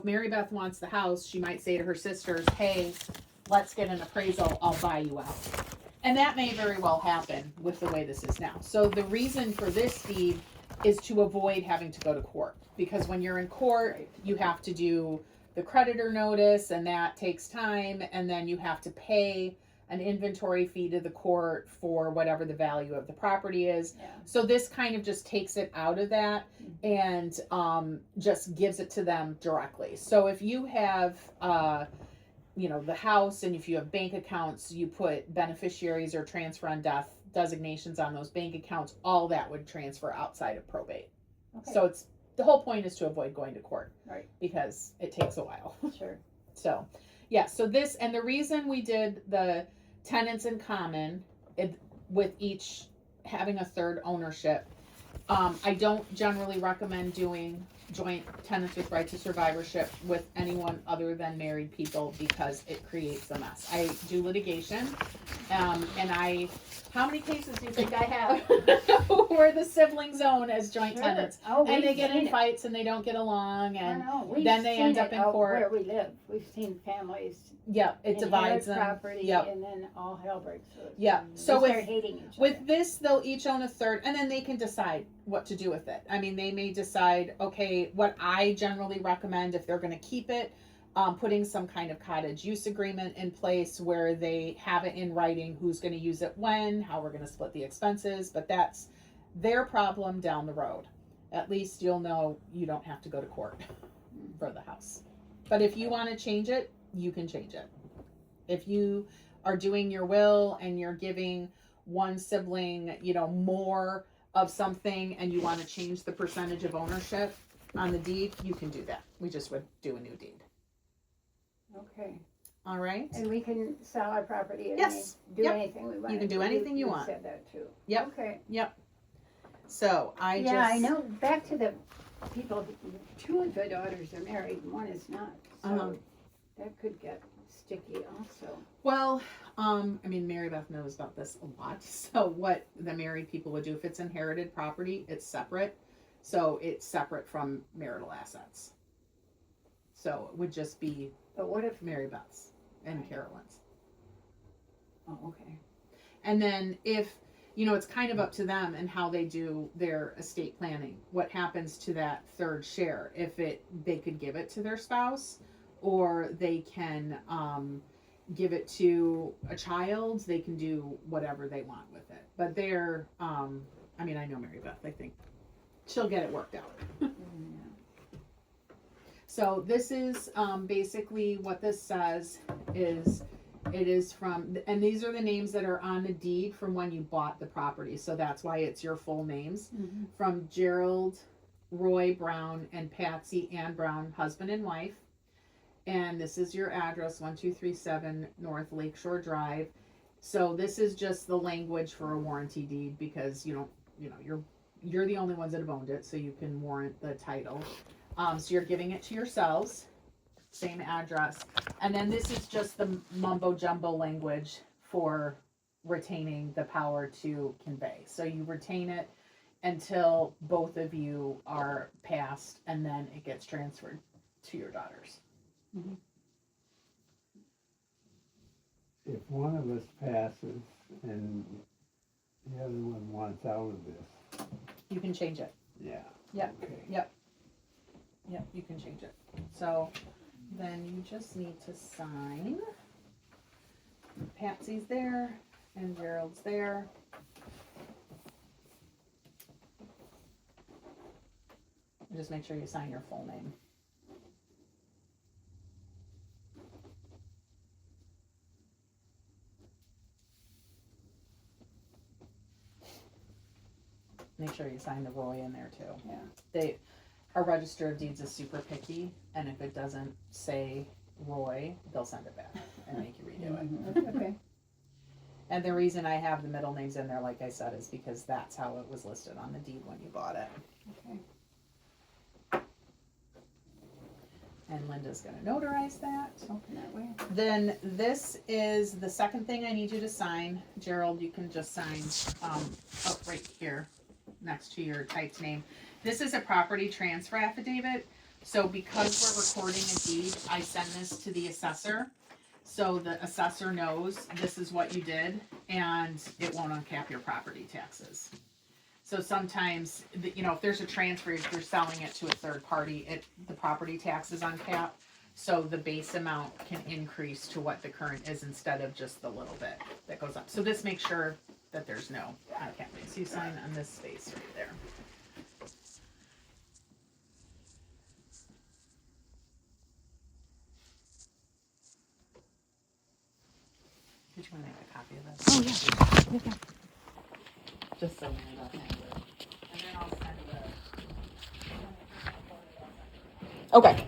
Mary Beth wants the house, she might say to her sisters, hey, let's get an appraisal, I'll buy you out. And that may very well happen with the way this is now. So the reason for this deed is to avoid having to go to court. Because when you're in court, you have to do the creditor notice, and that takes time, and then you have to pay an inventory fee to the court for whatever the value of the property is. Yeah. So this kind of just takes it out of that and just gives it to them directly. So if you have the house, and if you have bank accounts, you put beneficiaries or transfer on death designations on those bank accounts, all that would transfer outside of probate. Okay. So it's the whole point is to avoid going to court, right, because it takes a while. Sure. So yeah, so this, and the reason we did the tenants in common with each having a third ownership, I don't generally recommend doing joint tenants with right to survivorship with anyone other than married people, because it creates a mess. I do litigation, and how many cases do you think I have where the siblings own as joint Sure. tenants, Oh, and they we've get in seen it. fights and they don't get along, I and know. We've then they seen end up it in out court. where we live. We've seen families Yeah, it divides them. property, Yep. and then all hell breaks loose. Yeah. And So they with start hating each other. With this, they'll each own a third, and then they can decide what to do with it. I mean, they may decide, okay, what I generally recommend, if they're going to keep it, putting some kind of cottage use agreement in place where they have it in writing who's going to use it when, how we're going to split the expenses, but that's their problem down the road. At least you'll know you don't have to go to court for the house. But if you want to change it, you can change it. If you are doing your will and you're giving one sibling, more of something, and you want to change the percentage of ownership on the deed, you can do that. We just would do a new deed. Okay. All right? And we can sell our property and Yes. do Yep. anything we want. You can do anything you want. Said that too. Yep. Okay. Yep. So I know. Back to the people, two of the daughters are married and one is not. So that could get sticky also. Well, Mary Beth knows about this a lot. So what the married people would do, if it's inherited property, it's separate. So it's separate from marital assets. So it would just be But what if Mary Beth's and Carolyn's. Oh, okay. And then if, it's kind of up to them and how they do their estate planning. What happens to that third share? If they could give it to their spouse, or they can give it to a child. They can do whatever they want with it. But they're, I know Mary Beth. I think she'll get it worked out. So this is basically what this says is, it is from, and these are the names that are on the deed from when you bought the property. So that's why it's your full names. Mm-hmm. From Gerald, Roy Brown, and Patsy Ann Brown, husband and wife. And this is your address, 1237 North Lakeshore Drive. So this is just the language for a warranty deed, because you're the only ones that have owned it, so you can warrant the title. So you're giving it to yourselves, same address. And then this is just the mumbo jumbo language for retaining the power to convey. So you retain it until both of you are passed, and then it gets transferred to your daughters. Mm-hmm. If one of us passes and the other one wants out of this, You can change it. yeah. Yep. Okay. Yep, you can change it. So then you just need to sign. Patsy's there and Gerald's there. And just make sure you sign your full name. Make sure you sign the Roy in there too. Yeah. Our register of deeds is super picky, and if it doesn't say Roy, they'll send it back and make you redo it. Mm-hmm. Okay. And the reason I have the middle names in there, like I said, is because that's how it was listed on the deed when you bought it. Okay. And Linda's gonna notarize that. Open that way. Then this is the second thing I need you to sign. Gerald, you can just sign up right here next to your typed name. This is a property transfer affidavit. So because we're recording a deed, I send this to the assessor. So the assessor knows this is what you did and it won't uncap your property taxes. So sometimes, if there's a transfer, if you're selling it to a third party, the property tax is uncapped. So the base amount can increase to what the current is instead of just the little bit that goes up. So this makes sure that there's no uncapping. So you sign on this space right there. Did you want to make a copy of this? Oh, yeah. Just so we don't have it. And then I'll send the. Okay.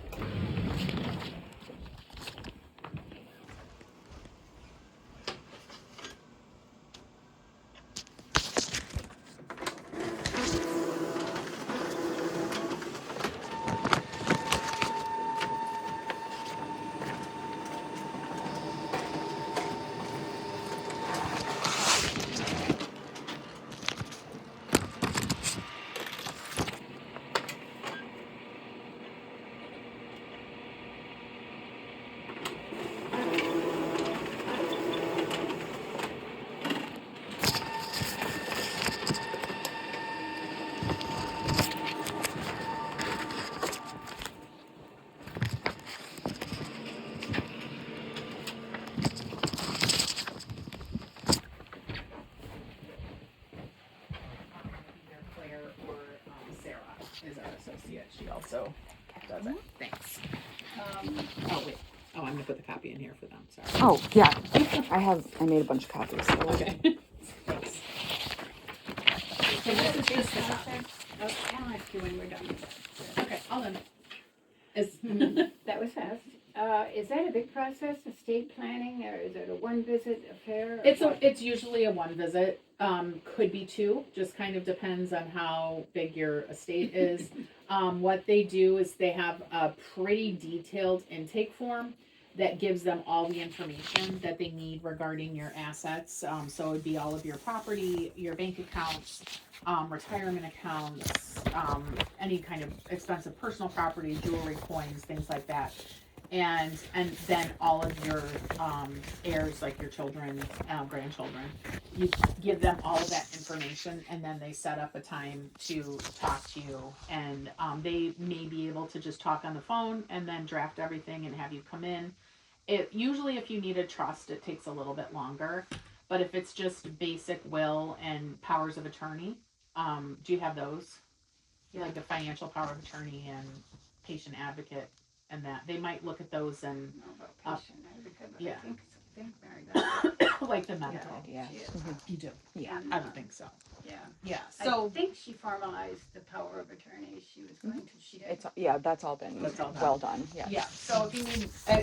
Claire or Sarah is our associate. She also does it. Thanks. Oh, wait. Oh, I'm gonna put the copy in here for them. Sorry. Oh, yeah. I made a bunch of copies. So. Okay. Thanks. So this is just the copy. I'll ask you when we're done. Okay, I'll then. Is That was fast. Is that a big process, estate planning, or is it a one visit affair? or what? it's usually a one visit. Could be two. Just kind of depends on how big your estate is. What they do is they have a pretty detailed intake form that gives them all the information that they need regarding your assets. So it'd be all of your property, your bank accounts, retirement accounts, any kind of expensive personal property, jewelry, coins, things like that. And then all of your heirs, like your children, grandchildren, you give them all of that information, and then they set up a time to talk to you. And they may be able to just talk on the phone and then draft everything and have you come in. Usually, if you need a trust, it takes a little bit longer. But if it's just basic will and powers of attorney, do you have those? Like the financial power of attorney and patient advocate, and that they might look at those and I don't know about patient advocate, but yeah. I think Mary got it. like the medical. Yeah. She is. You do. Yeah. I would think so. Yeah. Yeah. I So think she formalized the power of attorney. She was going to, she did. That's all been That's all done. well done. Yeah. yeah. So if you need